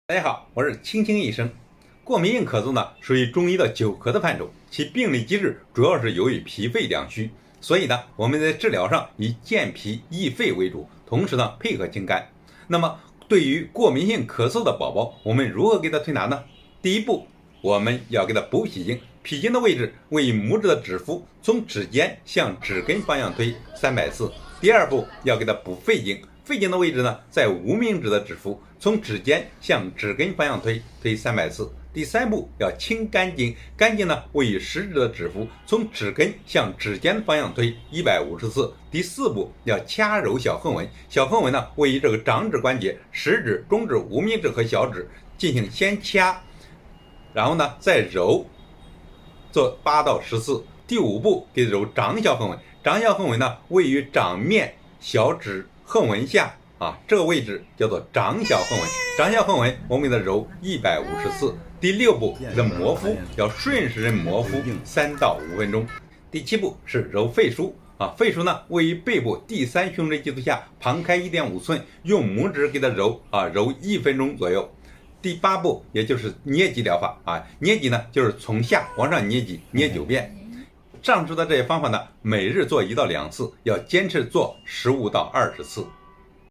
大家好，我是青青医生。过敏性咳嗽呢，属于中医的久咳的范畴，其病理机制主要是由于脾肺两虚，所以呢，我们在治疗上以健脾益肺为主，同时呢配合清肝。那么对于过敏性咳嗽的宝宝，我们如何给他推拿呢？第一步，我们要给他补脾经，脾经的位置位于拇指的指腹，从指尖向指根方向推300次。第二步，要给他补肺经。肺经的位置呢，在无名指的指腹，从指尖向指根方向推300次。第三步要清肝经，肝经呢位于食指的指腹，从指根向指尖方向推150次。第四步要掐揉小横纹，小横纹呢位于这个掌指关节，食指、中指、无名指和小指进行先掐，然后呢再揉，做8到10次。第五步给揉掌小横纹，掌小横纹呢位于掌面小指横纹下这个位置叫做掌小横纹。掌小横纹我们给它揉150次。第六步给它摩腹，要顺时针摩腹3到5分钟。第七步是揉肺腧肺腧呢位于背部第3胸椎棘突下，旁开1.5寸，用拇指给它揉揉1分钟左右。第八步也就是捏脊疗法捏脊呢就是从下往上捏脊，捏9遍。上述的这些方法呢，每日做1到2次，要坚持做15到20次。